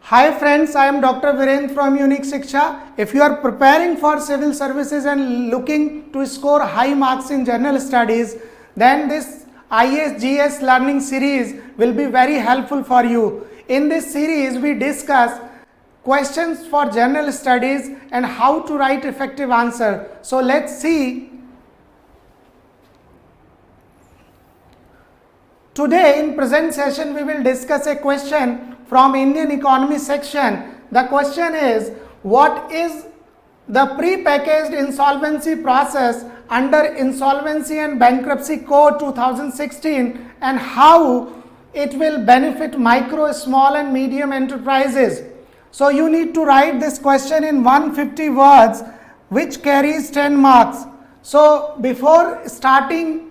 Hi friends, I am Dr. Virendra from Unique Shiksha. If you are preparing for civil services and looking to score high marks in general studies, then this ISGS learning series will be very helpful for you. In this series, we discuss questions for general studies and how to write effective answer. So let's see. Today in present session, we will discuss a question from Indian economy section. The question is, what is the pre-packaged insolvency process under Insolvency and Bankruptcy Code 2016 and how it will benefit micro, small and medium enterprises? So you need to write this question in 150 words which carries 10 marks. So before starting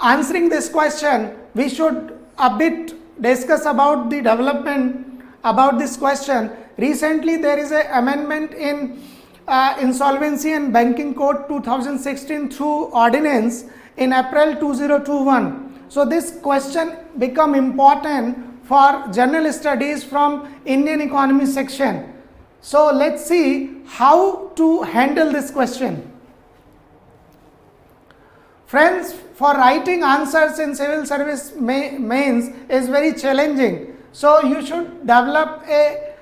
answering this question, we should a bit discuss about the development about this question. Recently there is an amendment in Insolvency and Banking Code 2016 through ordinance in April 2021. So this question become important for general studies from Indian economy section. So let's see how to handle this question. Friends, for writing answers in civil service mains is very challenging. So you should develop a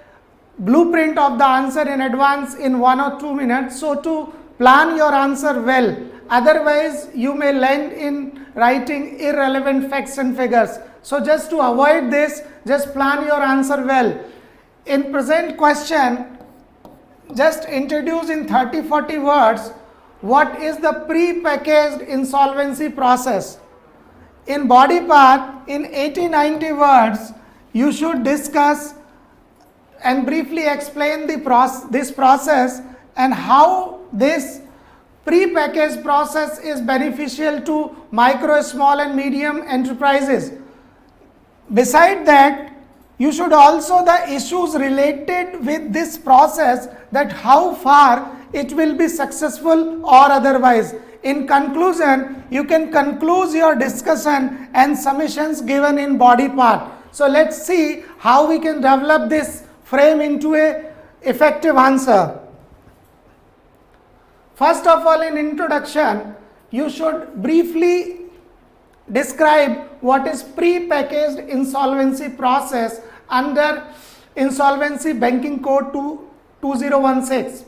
blueprint of the answer in advance in 1 or 2 minutes. So to plan your answer well. Otherwise, you may land in writing irrelevant facts and figures. So just to avoid this, just plan your answer well. In present question, just introduce in 30-40 words what is the pre-packaged insolvency process. In body part, in 80-90 words, you should discuss and briefly explain this process and how this pre-packaged process is beneficial to micro, small and medium enterprises. Beside that, you should also the issues related with this process, that how far it will be successful or otherwise. In conclusion, you can conclude your discussion and submissions given in body part. So let's see how we can develop this frame into a effective answer. First of all, in introduction, you should briefly describe what is pre-packaged insolvency process under Insolvency Banking Code 2016.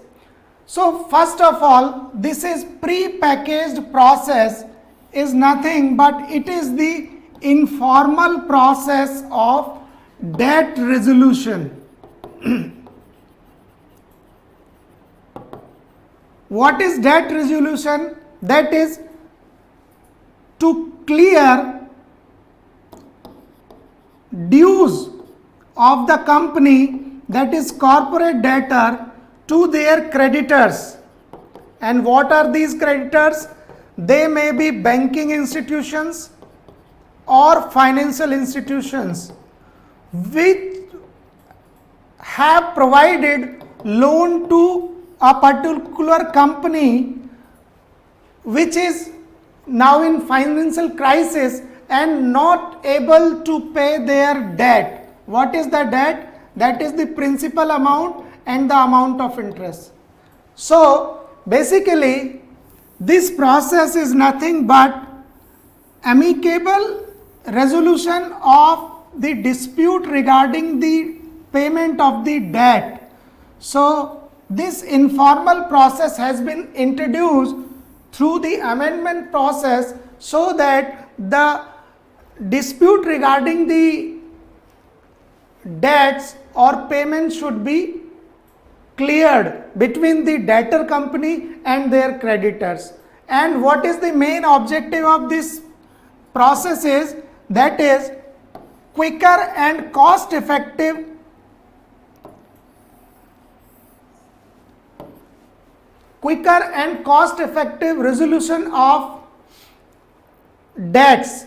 So first of all, this is pre-packaged process is nothing but it is the informal process of debt resolution. What is debt resolution? That is to clear dues of the company, that is corporate debtor, to their creditors. And what are these creditors? They may be banking institutions or financial institutions which have provided loan to a particular company which is now in financial crisis and not able to pay their debt. What is the debt? That is the principal amount and the amount of interest. So basically this process is nothing but amicable resolution of the dispute regarding the payment of the debt. So this informal process has been introduced through the amendment process so that the dispute regarding the debts or payment should be cleared between the debtor company and their creditors. And what is the main objective of this process is, that is quicker and cost effective resolution of debts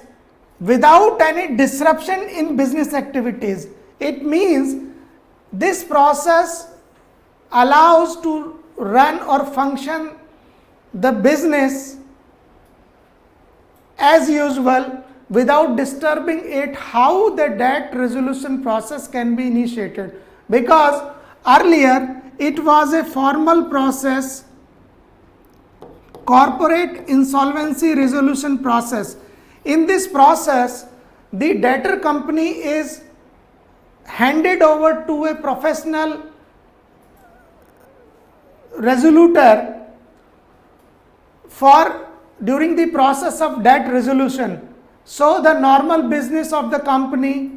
without any disruption in business activities. It means this process allows to run or function the business as usual without disturbing it, how the debt resolution process can be initiated, because earlier it was a formal process, corporate insolvency resolution process. In this process, the debtor company is handed over to a professional resolutor for during the process of debt resolution. So the normal business of the company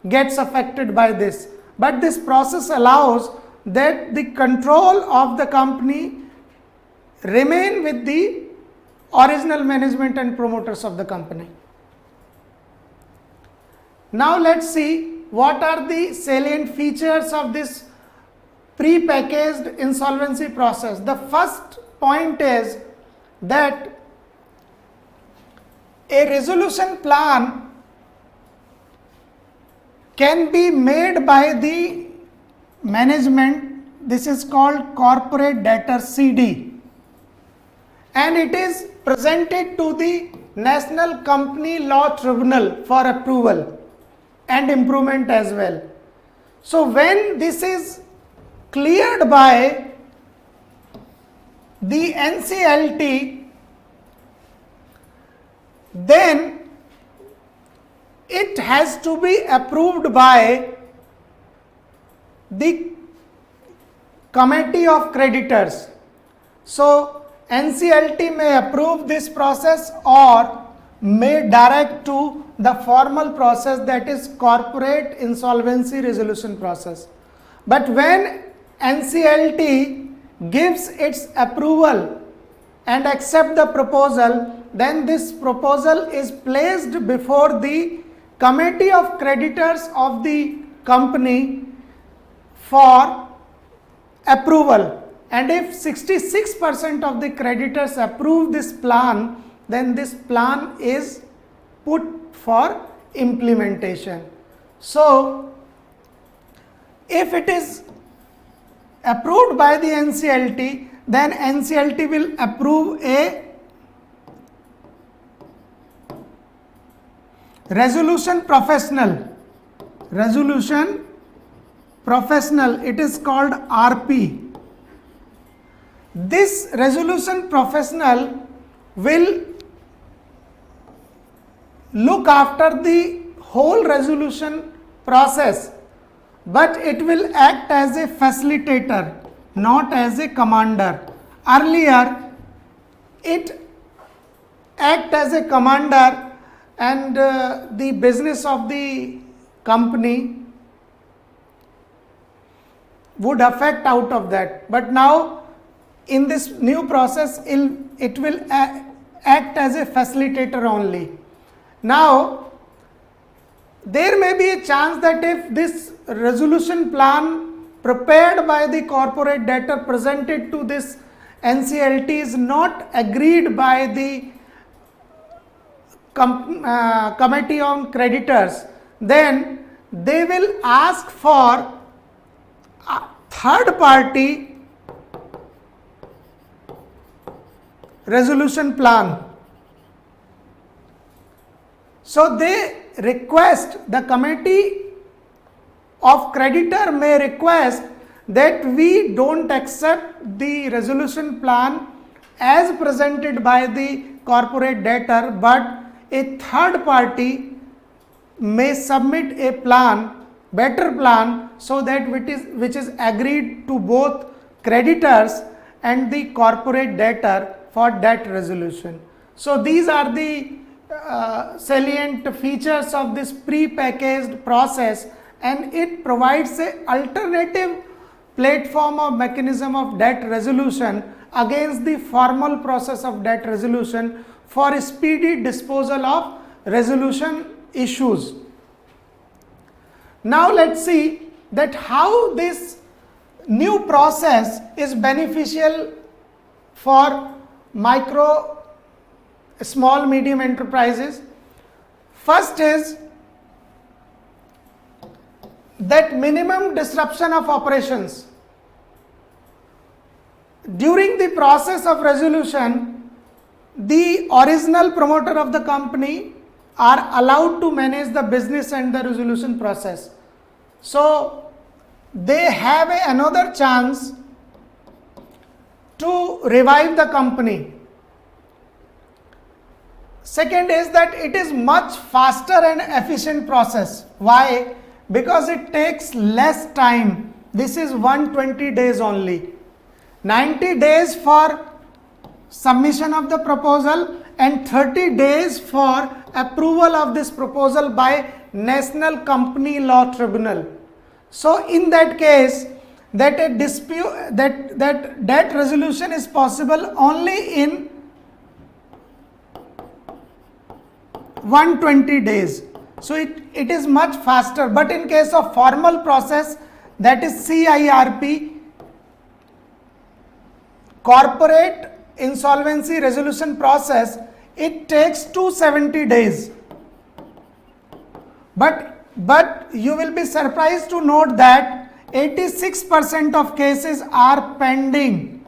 gets affected by this, but this process allows that the control of the company remain with the original management and promoters of the company. Now let's see what are the salient features of this pre-packaged insolvency process. The first point is that a resolution plan can be made by the management. This is called corporate debtor CD, and it is presented to the National Company Law Tribunal for approval and improvement as well. So when this is cleared by the NCLT, then it has to be approved by the committee of creditors. So NCLT may approve this process or may direct to the formal process, that is corporate insolvency resolution process. But when NCLT gives its approval and accept the proposal, then this proposal is placed before the committee of creditors of the company for approval, and if 66% of the creditors approve this plan, then this plan is put for implementation. So if it is approved by the NCLT, then NCLT will approve a resolution professional, it is called RP. This resolution professional will look after the whole resolution process, but it will act as a facilitator, not as a commander. Earlier it acted as a commander, and the business of the company would affect out of that. But now in this new process, it will act as a facilitator only. Now there may be a chance that if this resolution plan prepared by the corporate debtor presented to this NCLT is not agreed by the committee on creditors, then they will ask for a third party resolution plan. So they request, the committee of creditor may request that we don't accept the resolution plan as presented by the corporate debtor, but a third party may submit a plan, better plan, so that which is agreed to both creditors and the corporate debtor for debt resolution. So these are the salient features of this pre-packaged process, and it provides a alternative platform or mechanism of debt resolution against the formal process of debt resolution for speedy disposal of resolution issues. Now let's see that how this new process is beneficial for micro, small, medium enterprises. First is that minimum disruption of operations. During the process of resolution, the original promoter of the company are allowed to manage the business and the resolution process. So they have another chance to revive the company. Second is that it is much faster and efficient process. Why? Because it takes less time. This is 120 days only. 90 days for submission of the proposal and 30 days for approval of this proposal by National Company Law Tribunal. So in that case, that a dispute, that debt resolution is possible only in 120 days. So it is much faster. But in case of formal process, that is CIRP, corporate insolvency resolution process, it takes 270 days. But you will be surprised to note that 86% of cases are pending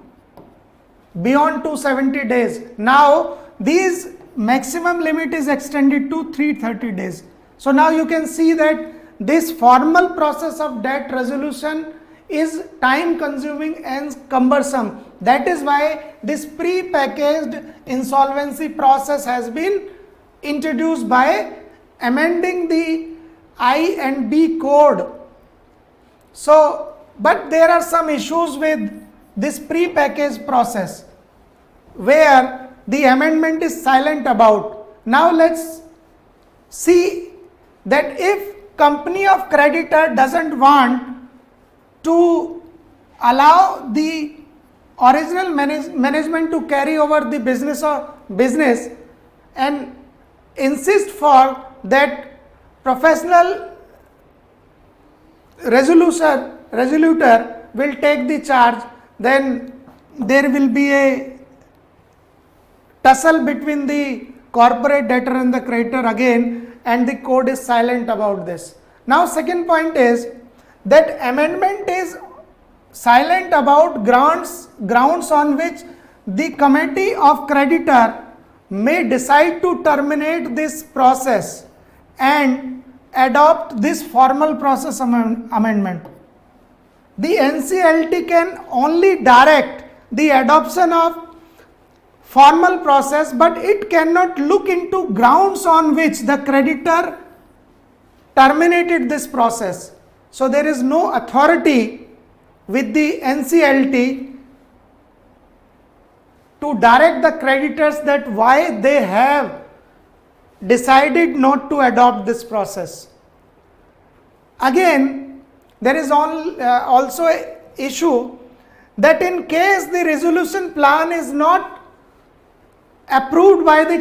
beyond 270 days. Now these maximum limit is extended to 330 days. So now you can see that this formal process of debt resolution is time consuming and cumbersome. That is why this pre-packaged insolvency process has been introduced by amending the I and B code. So, but there are some issues with this pre-packaged process where the amendment is silent about. Now let's see that if company of creditor doesn't want to allow the original management to carry over the business and insist for that professional resolutor will take the charge, then there will be a tussle between the corporate debtor and the creditor again, and the code is silent about this. Now second point is that amendment is silent about grounds on which the committee of creditor may decide to terminate this process and adopt this formal process amendment. The NCLT can only direct the adoption of formal process, but it cannot look into grounds on which the creditor terminated this process. So there is no authority with the NCLT to direct the creditors that why they have decided not to adopt this process. Again, there is also an issue that in case the resolution plan is not approved by the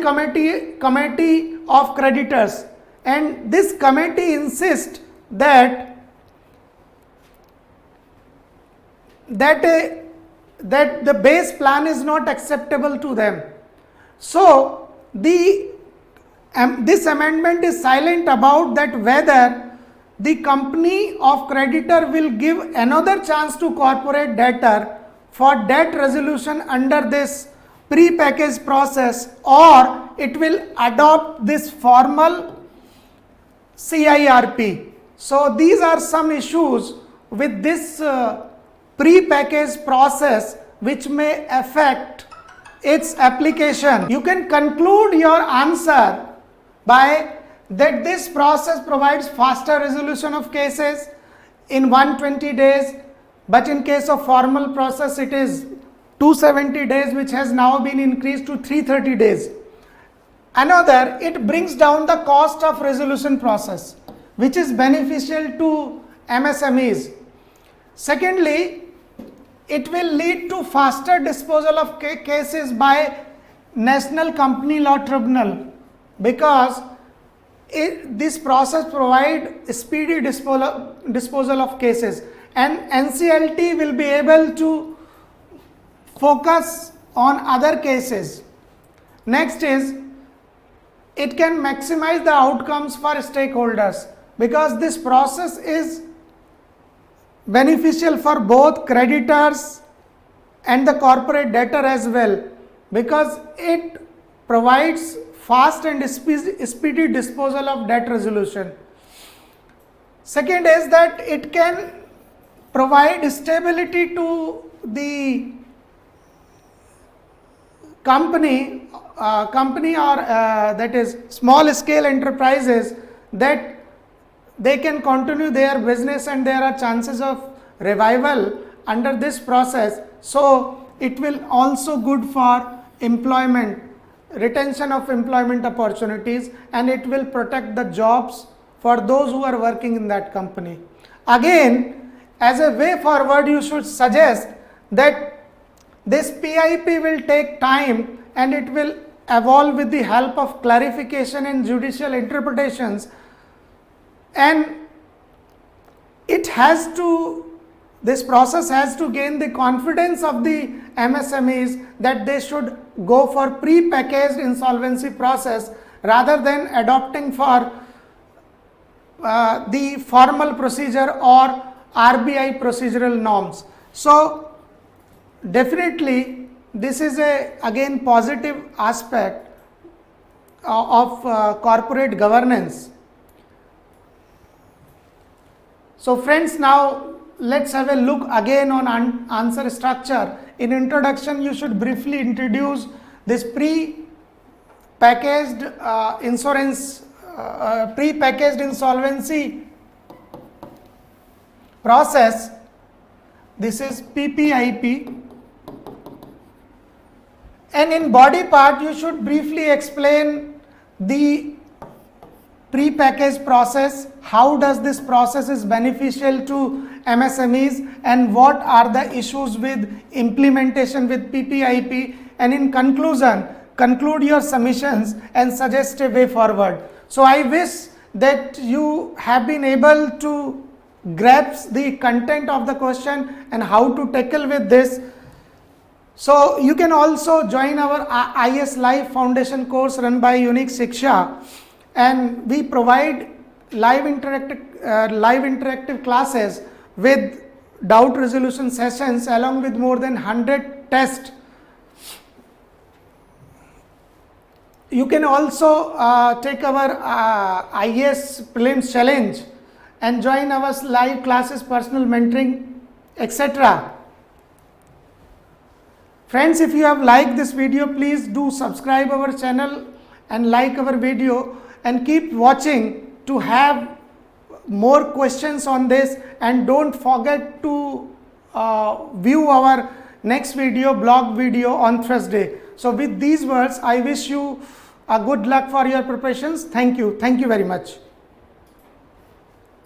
committee of creditors, and this committee insists that the base plan is not acceptable to them. So this amendment is silent about that whether the company of creditor will give another chance to corporate debtor for debt resolution under this pre-packaged process, or it will adopt this formal CIRP. So these are some issues with this pre-packaged process which may affect its application. You can conclude your answer by that this process provides faster resolution of cases in 120 days, but in case of formal process it is 270 days, which has now been increased to 330 days. Another, it brings down the cost of resolution process, which is beneficial to MSMEs. Secondly, it will lead to faster disposal of cases by National Company Law Tribunal, because this process provides speedy disposal of cases, and NCLT will be able to focus on other cases. Next is, it can maximize the outcomes for stakeholders, because this process is beneficial for both creditors and the corporate debtor as well, because it provides fast and speedy disposal of debt resolution. Second is that it can provide stability to the company or that is small scale enterprises, that they can continue their business and there are chances of revival under this process. So it will also good for employment, retention of employment opportunities, and it will protect the jobs for those who are working in that company. Again, as a way forward, you should suggest that this PIP will take time and it will evolve with the help of clarification and judicial interpretations, and this process has to gain the confidence of the MSMEs that they should go for pre-packaged insolvency process rather than adopting for the formal procedure or RBI procedural norms. So definitely this is again positive aspect of corporate governance. So friends, now let's have a look again on answer structure. In introduction, you should briefly introduce this pre-packaged insolvency process. This is PPIP. And in body part, you should briefly explain the pre-packaged process, how does this process is beneficial to MSMEs, and what are the issues with implementation with PPIP, and in conclusion, conclude your submissions and suggest a way forward. So I wish that you have been able to grasp the content of the question and how to tackle with this. So you can also join our IS Live Foundation course run by Unique Shiksha, and we provide live interactive classes with doubt resolution sessions along with more than 100 tests. You can also take our IAS Prelims Challenge and join our live classes, personal mentoring, etc. Friends, if you have liked this video, please do subscribe our channel and like our video, and keep watching to have more questions on this, and don't forget to view our next video, blog video on Thursday. So with these words, I wish you a good luck for your preparations. Thank you very much.